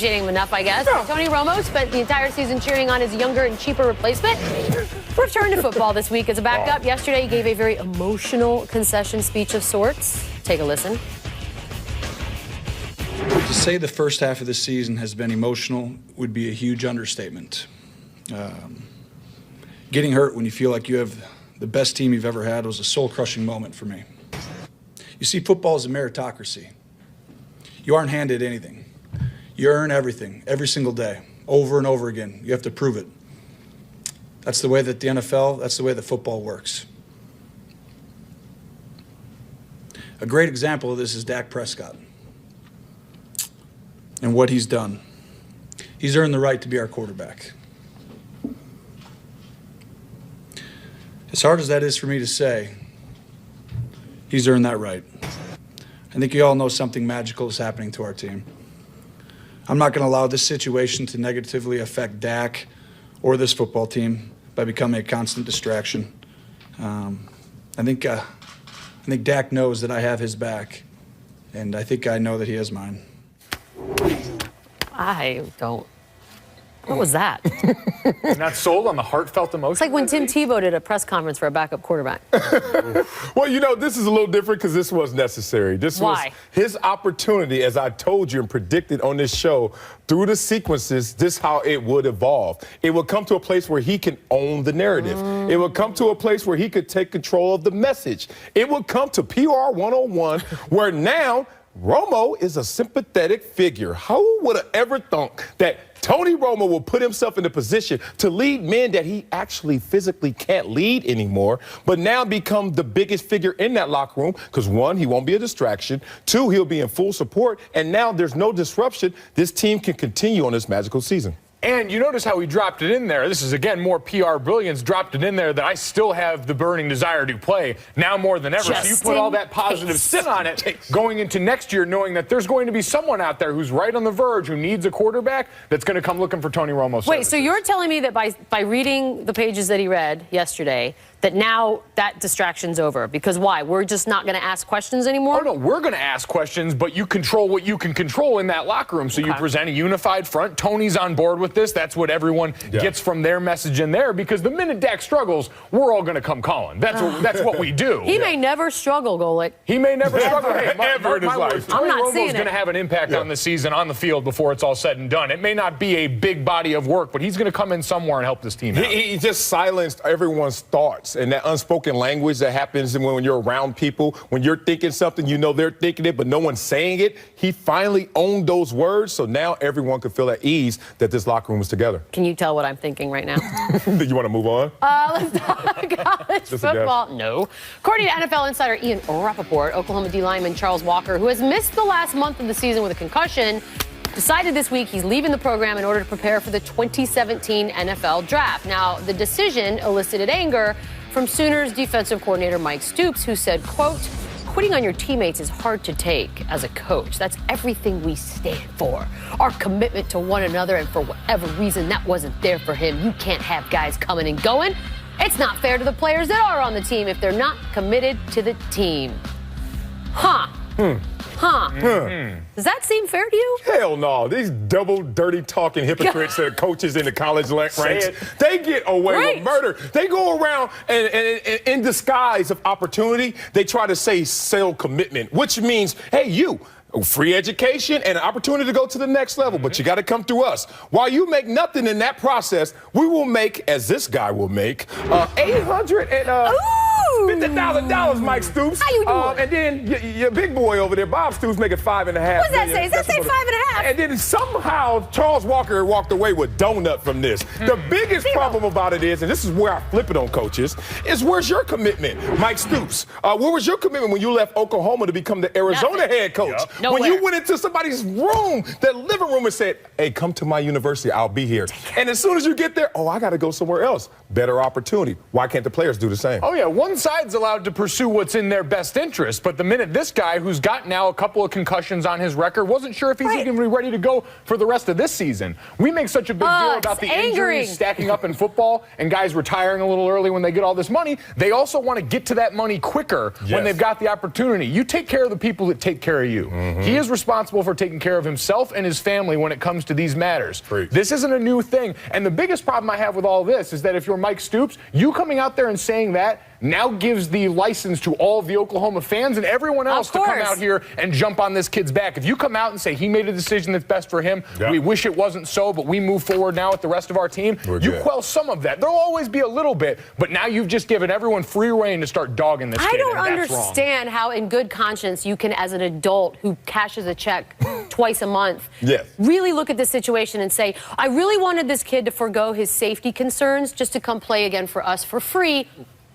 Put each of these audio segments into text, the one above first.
appreciating him enough, I guess. No. Tony Romo spent the entire season cheering on his younger and cheaper replacement. Returned to football this week as a backup. Yesterday, he gave a very emotional concession speech of sorts. Take a listen. To say the first half of the season has been emotional would be a huge understatement. Getting hurt when you feel like you have the best team you've ever had was a soul-crushing moment for me. You see, football is a meritocracy. You aren't handed anything. You earn everything, every single day, over and over again. You have to prove it. That's the way that the NFL, that's the way that football works. A great example of this is Dak Prescott and what he's done. He's earned the right to be our quarterback. As hard as that is for me to say, he's earned that right. I think you all know something magical is happening to our team. I'm not going to allow this situation to negatively affect Dak or this football team by becoming a constant distraction. I think Dak knows that I have his back, and I think I know that he has mine. I don't. What was that? Not sold on the heartfelt emotion? It's like when Tim Tebow did a press conference for a backup quarterback. Well, you know, this is a little different because this was necessary. This was his opportunity, as I told you and predicted on this show, through the sequences, this is how it would evolve. It would come to a place where he can own the narrative. It would come to a place where he could take control of the message. It would come to PR 101, where now Romo is a sympathetic figure. Who would have ever thought that Tony Romo will put himself in a position to lead men that he actually physically can't lead anymore, but now become the biggest figure in that locker room because, one, he won't be a distraction. Two, he'll be in full support. And now there's no disruption. This team can continue on this magical season. And you notice how he dropped it in there. This is, again, more PR brilliance. Dropped it in there that I still have the burning desire to play now more than ever. So you put all that positive spin on it going into next year, knowing that there's going to be someone out there who's right on the verge, who needs a quarterback, that's going to come looking for Tony Romo. Wait, so you're telling me that by reading the pages that he read yesterday, that now that distraction's over? Because why? We're just not going to ask questions anymore? Oh, no, we're going to ask questions, but you control what you can control in that locker room. So you present a unified front. Tony's on board with this. That's what everyone gets from their message in there, because the minute Dak struggles, we're all going to come calling. That's what we do. He may never struggle, Golick. He may never struggle. Hey, ever in his life. I'm not Tony seeing Romo's it. going to have an impact on the season, on the field, before it's all said and done. It may not be a big body of work, but he's going to come in somewhere and help this team out. He just silenced everyone's thoughts, and that unspoken language that happens when you're around people. When you're thinking something, you know they're thinking it, but no one's saying it. He finally owned those words, so now everyone can feel at ease that this locker room is together. Can you tell what I'm thinking right now? Do you want to move on? Let's talk college football. No. According to NFL insider Ian Rappaport, Oklahoma D lineman Charles Walker, who has missed the last month of the season with a concussion, decided this week he's leaving the program in order to prepare for the 2017 NFL Draft. Now, the decision elicited anger from Sooners defensive coordinator Mike Stoops, who said, quote, "Quitting on your teammates is hard to take as a coach. That's everything we stand for. Our commitment to one another, and for whatever reason that wasn't there for him. You can't have guys coming and going. It's not fair to the players that are on the team if they're not committed to the team." Does that seem fair to you? Hell no. These double dirty talking hypocrites that are coaches in the college ranks, they get away with murder. They go around and in disguise of opportunity, they try to say sell commitment, which means, hey, you, free education and an opportunity to go to the next level, but you got to come through us. While you make nothing in that process, we will make, as this guy will make, $850,000, Mike Stoops. How you doing? And then your big boy over there, Bob Stoops, making $5.5 million. What does that say? Does that say 5.5? And then somehow Charles Walker walked away with donut from this. The biggest problem about it is, and this is where I flip it on coaches, is where's your commitment, Mike Stoops? Where was your commitment when you left Oklahoma to become the Arizona head coach? When you went into somebody's room, their living room, and said, hey, come to my university, I'll be here. And as soon as you get there, oh, I got to go somewhere else. Better opportunity. Why can't the players do the same? Oh, yeah, one side side's allowed to pursue what's in their best interest. But the minute this guy, who's got now a couple of concussions on his record, wasn't sure if he's even going to be ready to go for the rest of this season. We make such a big deal about the injuries stacking up in football and guys retiring a little early when they get all this money. They also want to get to that money quicker when they've got the opportunity. You take care of the people that take care of you. He is responsible for taking care of himself and his family when it comes to these matters. This isn't a new thing. And the biggest problem I have with all this is that if you're Mike Stoops, you coming out there and saying that now gives the license to all of the Oklahoma fans and everyone else to come out here and jump on this kid's back. If you come out and say he made a decision that's best for him, we wish it wasn't so, but we move forward now with the rest of our team, you quell some of that. There'll always be a little bit, but now you've just given everyone free reign to start dogging this kid. I don't understand how in good conscience you can, as an adult who cashes a check twice a month, really look at this situation and say, I really wanted this kid to forego his safety concerns just to come play again for us for free.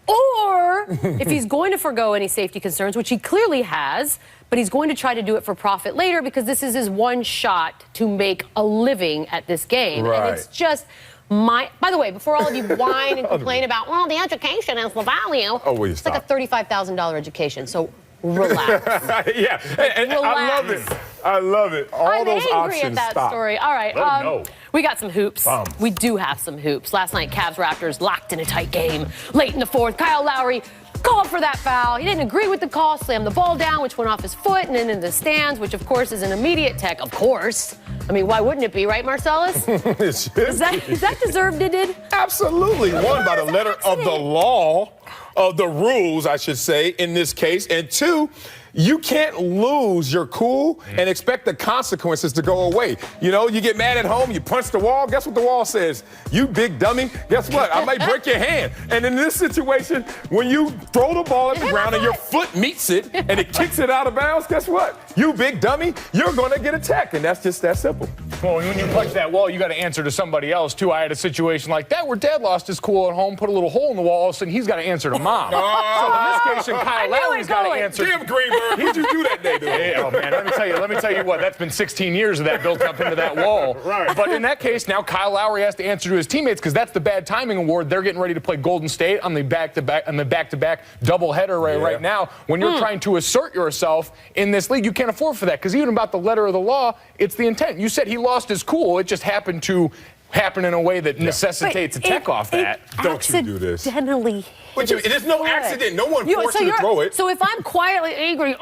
Or if he's going to forego any safety concerns, which he clearly has, but he's going to try to do it for profit later because this is his one shot to make a living at this game. And it's just by the way, before all of you whine and complain about, well, the education is the value. It's like a $35,000 education. So relax. And relax. I love it. I love it. All those I'm angry options. at that story. All right. We got some hoops. We do have some hoops. Last night, Cavs-Raptors locked in a tight game. Late in the fourth, Kyle Lowry called for that foul. He didn't agree with the call, slammed the ball down, which went off his foot and then into the stands, which, of course, is an immediate tech. Of course. I mean, why wouldn't it be, right, Marcellus? Is that deserved, it did? Absolutely. One, by the letter of the law, of the rules, I should say, in this case. And two, you can't lose your cool and expect the consequences to go away. You know, you get mad at home, you punch the wall. Guess what the wall says? You big dummy. Guess what? I might break your hand. And in this situation, when you throw the ball at the ground and your foot meets it and it kicks it out of bounds, guess what? You big dummy, you're going to get a tech. And that's just that simple. Well, when you punch that wall, you got to answer to somebody else, too. I had a situation like that where Dad lost his cool at home, put a little hole in the wall. All of a sudden, he's got to answer to Mom. So in this case, Kyle Lowry's got to answer. Damn, Greenberg. What'd you do that day, dude? Hey, oh, man, let me tell you what. That's been 16 years of that built up into that wall. But in that case, now Kyle Lowry has to answer to his teammates because that's the bad timing award. They're getting ready to play Golden State on the back-to-back doubleheader right now. When you're trying to assert yourself in this league, you can't afford for that because even about the letter of the law, it's the intent. You said he lost his cool. It just happened to happen in a way that necessitates a tech off that. Don't you do this. Accidentally. But it is no accident. No one forced you to throw it. So if I'm quietly angry,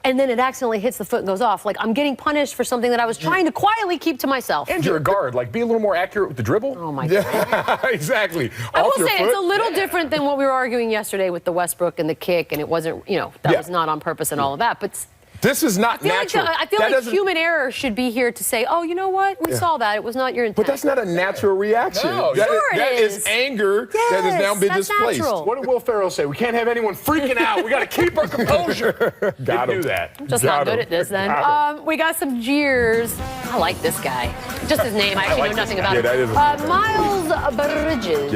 and then it accidentally hits the foot and goes off, like I'm getting punished for something that I was trying to quietly keep to myself. And you're a guard. Like, be a little more accurate with the dribble. Oh, my God. Exactly. I will say it's a little different than what we were arguing yesterday with the Westbrook and the kick, and it wasn't, that was not on purpose and all of that. But this is not natural. I feel like human error should be here to say, oh, you know what? We saw that. It was not your intent. But that's not a natural reaction. No, that is anger that has now been displaced. Natural. What did Will Ferrell say? We can't have anyone freaking out. We got to keep our composure. Didn't do that. I'm just not good at this then. We got some Jeers. I like this guy. Just his name. I actually know nothing about him. Miles Bridges.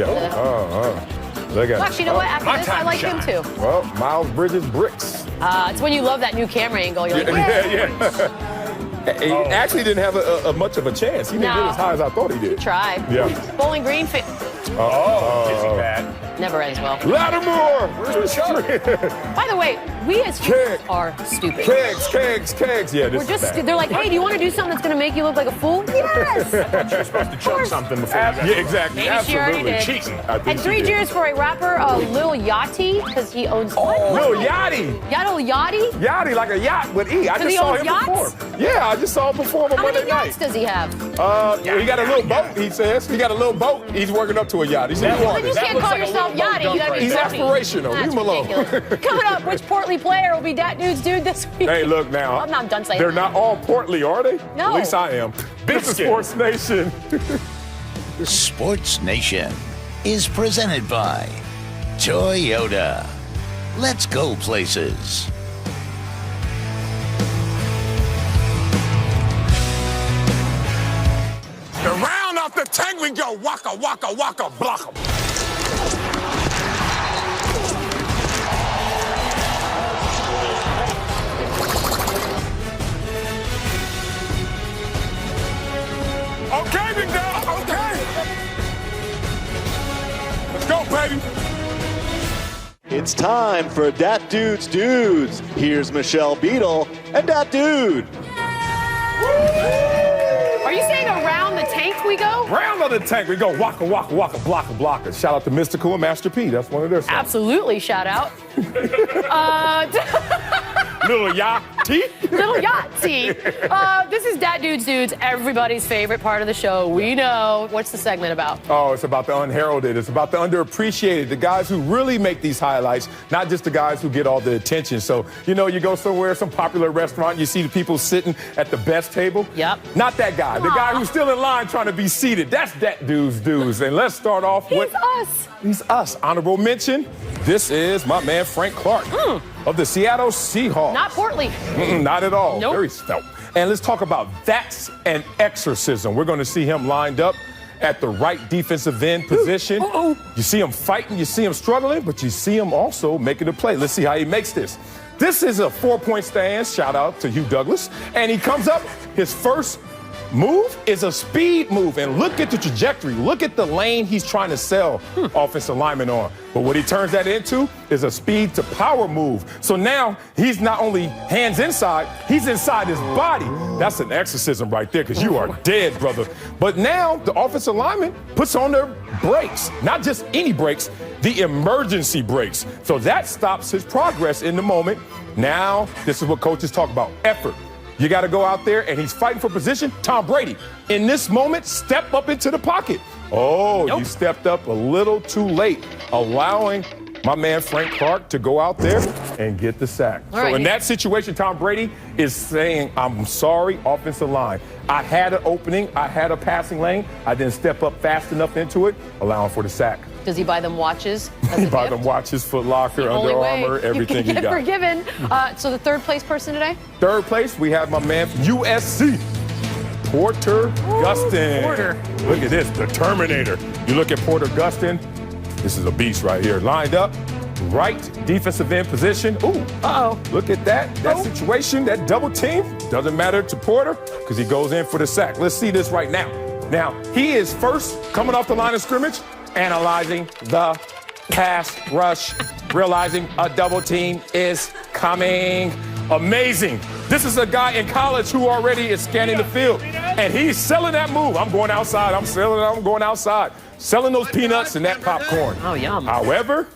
Look at actually, you know what? After this, I like him too. Well, Miles Bridges bricks. It's when you love that new camera angle. You're like, He actually didn't have much of a chance. He didn't get as high as I thought he did. He tried. Bowling Green. Never ends well. Lattimore! Where's the shot? By the way, we as humans are stupid. Kegs. Yeah, We're just, they're like, hey, do you want to do something that's going to make you look like a fool? Yes! I thought you were supposed to chug something before you got exactly. Maybe she already did. Cheating. And 3 Jeers for a rapper, Lil Yachty, because he owns... Lil Yachty. Yachty? Yachty, like a yacht with E. I just saw him perform. Yeah, I just saw him perform on Monday night. How many yachts does he have? He got a little boat, he says. He got a little boat. He's working up to a yacht. He's in the water. You can't call yourself Yachty. You gotta be He's aspirational. Leave him alone. Coming up, which portly player will be that dude's dude this week? Hey, look now. I'm not done saying They're not all portly, are they? No. At least I am. This is Sports Nation. Sports Nation is presented by Toyota. Let's go places. The round off the tank we go. Waka, waka, waka, block 'em. Okay, big dog, okay. Let's go, baby. It's time for Dat Dude's Dudes. Here's Michelle Beadle and Dat Dude. Are you saying around the tank we go? Round of the tank we go. Waka, waka, waka, blocka, blocka. Shout out to Mystical and Master P. That's one of their songs. Absolutely, shout out. Little Yachty. Little Yahtzee. This is Dat Dudes Dudes, everybody's favorite part of the show. We know. What's the segment about? Oh, it's about the unheralded. It's about the underappreciated, the guys who really make these highlights, not just the guys who get all the attention. So, you know, you go somewhere, some popular restaurant, you see the people sitting at the best table. Yep. Not that guy. The guy who's still in line trying to be seated. That's Dat Dudes Dudes. And let's start off with... He's us. Honorable mention. This is my man Frank Clark of the Seattle Seahawks. Not portly. Not at all. Nope. Very stout. And let's talk about that's an exorcism. We're going to see him lined up at the right defensive end position. You see him fighting, you see him struggling, but you see him also making a play. Let's see how he makes this. This is a 4-point stance. Shout out to Hugh Douglas. And he comes up, his first move is a speed move, and look at the trajectory. Look at the lane he's trying to sell offensive lineman on. But what he turns that into is a speed to power move. So now he's not only hands inside, he's inside his body. That's an exorcism right there, because you are dead, brother. But now the offensive lineman puts on their brakes, not just any brakes, the emergency brakes. So that stops his progress in the moment. Now, this is what coaches talk about, effort. You got to go out there, and he's fighting for position. Tom Brady, in this moment, step up into the pocket. You stepped up a little too late, allowing my man Frank Clark to go out there and get the sack. In that situation, Tom Brady is saying, I'm sorry, offensive line. I had an opening. I had a passing lane. I didn't step up fast enough into it, allowing for the sack. Does he buy them watches? He buy them watches, Foot Locker, Under Armour, everything he got. Forgiven. So the third place person today? Third place, we have my man from USC, Porter Gustin. Porter. Look at this, the Terminator. You look at Porter Gustin, this is a beast right here. Lined up, right defensive end position. Look at that situation, that double team. Doesn't matter to Porter because he goes in for the sack. Let's see this right now. Now, he is first coming off the line of scrimmage, analyzing the pass rush, realizing a double team is coming. Amazing. This is a guy in college who already is scanning the field, and he's selling that move. I'm going outside. I'm going outside. Selling those peanuts and that popcorn. Oh, yum. However,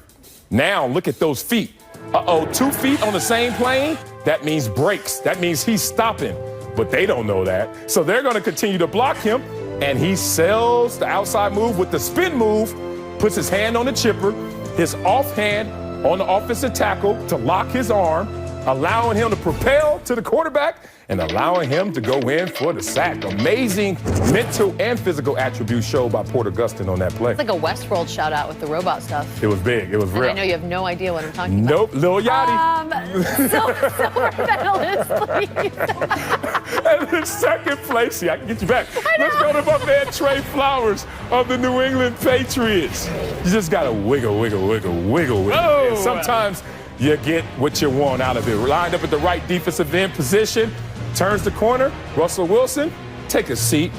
now look at those feet. 2 feet on the same plane, that means breaks. That means he's stopping, but they don't know that. So they're going to continue to block him, and he sells the outside move with the spin move, puts his hand on the chipper, his offhand on the offensive tackle to lock his arm, allowing him to propel to the quarterback and allowing him to go in for the sack. Amazing mental and physical attributes showed by Porter Gustin on that play. It's like a Westworld shout out with the robot stuff. It was big. It was real. I know you have no idea what I'm talking about. Nope, Lil Yachty. Silver medalist, please. And in second place, see, I can get you back. Let's go to my man Trey Flowers of the New England Patriots. You just got to wiggle. And sometimes you get what you want out of it. Lined up at the right defensive end position, turns the corner. Russell Wilson, take a seat.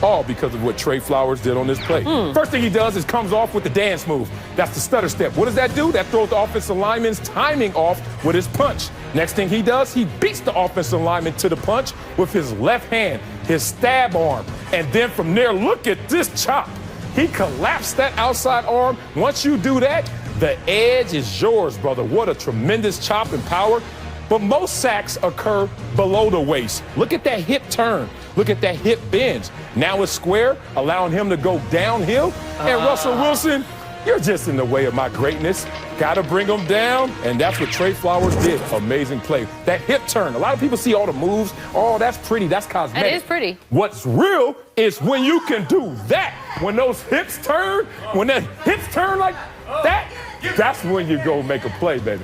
All because of what Trey Flowers did on this play. First thing he does is comes off with the dance move. That's the stutter step. What does that do? That throws the offensive lineman's timing off with his punch. Next thing he does, he beats the offensive lineman to the punch with his left hand, his stab arm. And then from there, look at this chop. He collapsed that outside arm. Once you do that, the edge is yours, brother. What a tremendous chop and power. But most sacks occur below the waist. Look at that hip turn. Look at that hip bend. Now it's square, allowing him to go downhill. And Russell Wilson, you're just in the way of my greatness. Got to bring him down, and that's what Trey Flowers did. Amazing play. That hip turn. A lot of people see all the moves. Oh, that's pretty. That's cosmetic. That is pretty. What's real is when you can do that. When those hips turn, when the hips turn like that, that's when you go make a play, baby.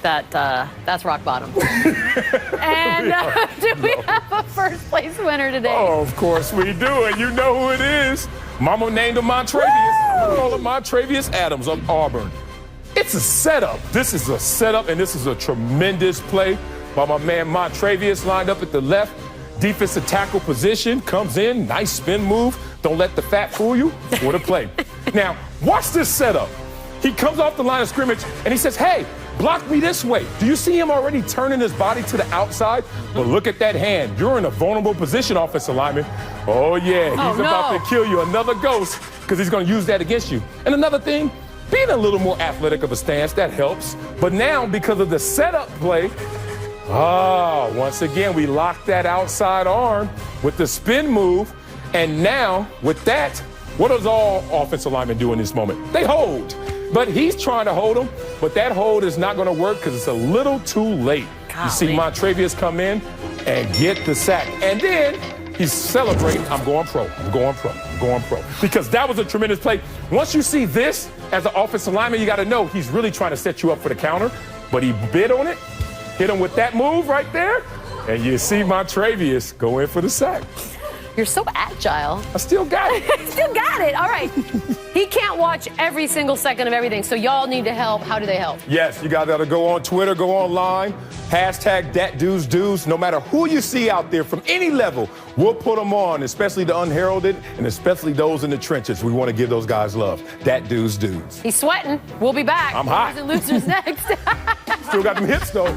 That's rock bottom. And do we have a first place winner today? Oh, of course we do, and you know who it is. Mama named him Montravius. I'm gonna call him Montravius Adams of Auburn. It's a setup. This is a setup, and this is a tremendous play by my man Montravius, lined up at the left defensive tackle position. Comes in, nice spin move. Don't let the fat fool you. What a play. Now, watch this setup. He comes off the line of scrimmage, and he says, hey, block me this way. Do you see him already turning his body to the outside? But look at that hand. You're in a vulnerable position, offensive lineman. Oh, yeah, he's about to kill you. Another ghost, because he's going to use that against you. And another thing, being a little more athletic of a stance, that helps. But now, because of the setup play, once again, we locked that outside arm with the spin move. And now, with that, what does all offensive linemen do in this moment? They hold. But he's trying to hold him, but that hold is not going to work because it's a little too late. Golly. You see Montrevious come in and get the sack. And then he's celebrating, I'm going pro, I'm going pro, I'm going pro. Because that was a tremendous play. Once you see this as an offensive lineman, you got to know he's really trying to set you up for the counter. But he bid on it, hit him with that move right there, and you see Montrevious go in for the sack. You're so agile. I still got it. Still got it. All right. He can't watch every single second of everything, so y'all need to help. How do they help? Yes, you got to go on Twitter, go online, hashtag #ThatDude'sDudes. No matter who you see out there from any level, we'll put them on, especially the unheralded and especially those in the trenches. We want to give those guys love. #ThatDude'sDudes. He's sweating. We'll be back. I'm hot. Winners and losers next. Still got them hits, though.